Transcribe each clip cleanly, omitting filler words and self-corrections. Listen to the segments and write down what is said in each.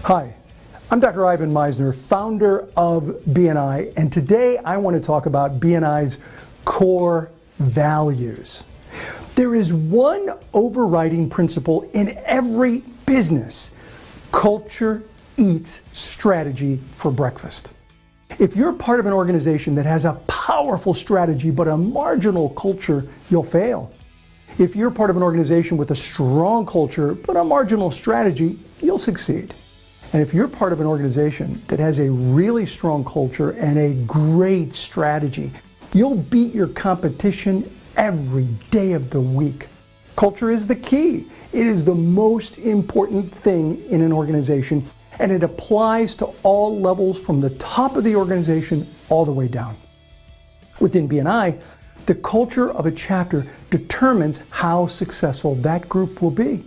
Hi, I'm Dr. Ivan Meisner, founder of BNI, and today I want to talk about BNI's core values. There is one overriding principle in every business: culture eats strategy for breakfast. If you're part of an organization that has a powerful strategy but a marginal culture, you'll fail. If you're part of an organization with a strong culture but a marginal strategy, you'll succeed. And if you're part of an organization that has a really strong culture and a great strategy, you'll beat your competition every day of the week. Culture is the key. It is the most important thing in an organization, and it applies to all levels from the top of the organization all the way down. Within BNI, the culture of a chapter determines how successful that group will be.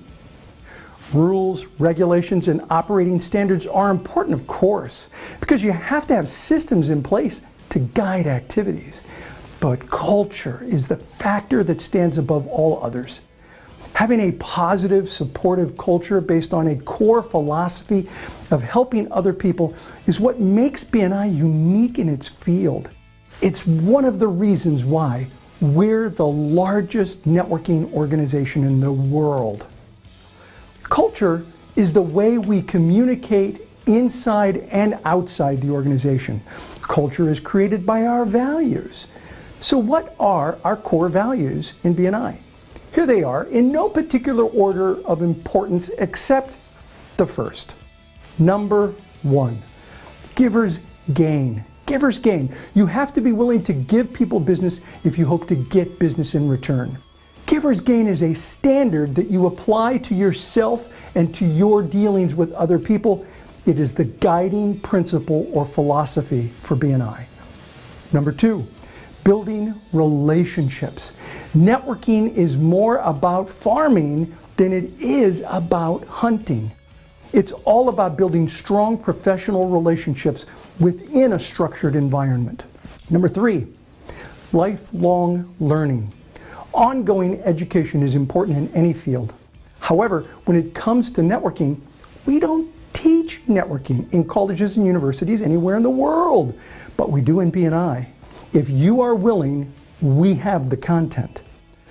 Rules, regulations, and operating standards are important, of course, because you have to have systems in place to guide activities. But culture is the factor that stands above all others. Having a positive, supportive culture based on a core philosophy of helping other people is what makes BNI unique in its field. It's one of the reasons why we're the largest networking organization in the world. Culture is the way we communicate inside and outside the organization. Culture is created by our values. So what are our core values in BNI? Here they are, in no particular order of importance except the first. Number one, givers gain. Givers gain. You have to be willing to give people business if you hope to get business in return. Giver's gain is a standard that you apply to yourself and to your dealings with other people. It is the guiding principle or philosophy for BNI. Number two, building relationships. Networking is more about farming than it is about hunting. It's all about building strong professional relationships within a structured environment. Number three, lifelong learning. Ongoing education is important in any field. However, when it comes to networking, we don't teach networking in colleges and universities anywhere in the world, but we do in BNI. If you are willing, we have the content.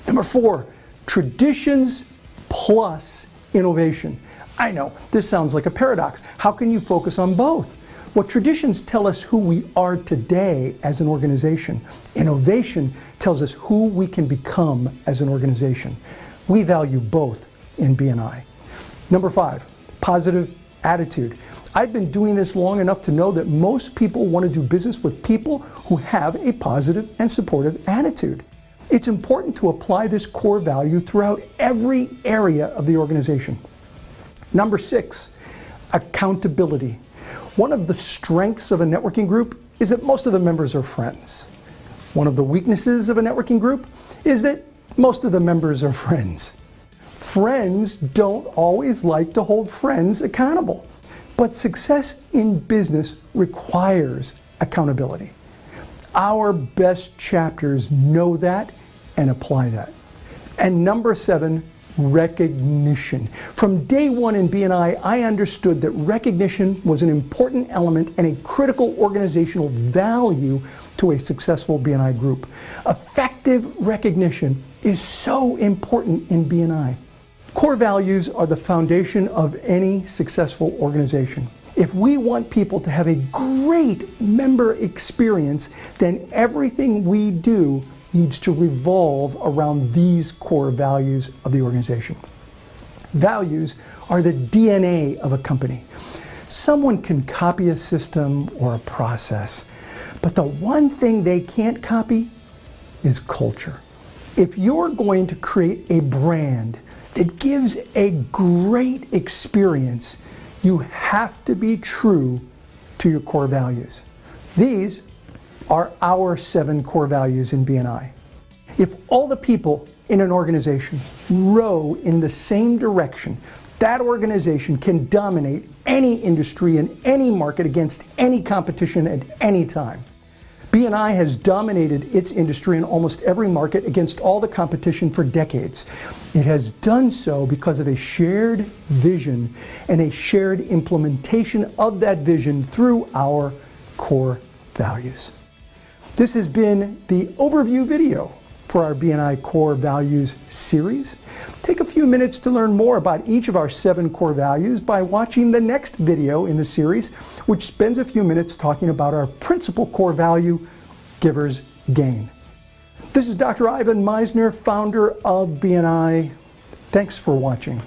Number four, traditions plus innovation. I know, this sounds like a paradox. How can you focus on both? Well, traditions tell us who we are today as an organization. Innovation tells us who we can become as an organization. We value both in BNI. Number five, positive attitude. I've been doing this long enough to know that most people want to do business with people who have a positive and supportive attitude. It's important to apply this core value throughout every area of the organization. Number six, accountability. One of the strengths of a networking group is that most of the members are friends. One of the weaknesses of a networking group is that most of the members are friends. Friends don't always like to hold friends accountable, but success in business requires accountability. Our best chapters know that and apply that. And number seven, recognition. From day one in BNI, I understood that recognition was an important element and a critical organizational value to a successful BNI group. Effective recognition is so important in BNI. Core values are the foundation of any successful organization. If we want people to have a great member experience, then everything we do needs to revolve around these core values of the organization. Values are the DNA of a company. Someone can copy a system or a process, but the one thing they can't copy is culture. If you're going to create a brand that gives a great experience, you have to be true to your core values. These are our 7 core values in BNI. If all the people in an organization row in the same direction, that organization can dominate any industry in any market against any competition at any time. BNI has dominated its industry in almost every market against all the competition for decades. It has done so because of a shared vision and a shared implementation of that vision through our core values. This has been the overview video for our BNI Core Values series. Take a few minutes to learn more about each of our 7 core values by watching the next video in the series, which spends a few minutes talking about our principal core value, Givers Gain. This is Dr. Ivan Misner, founder of BNI. Thanks for watching.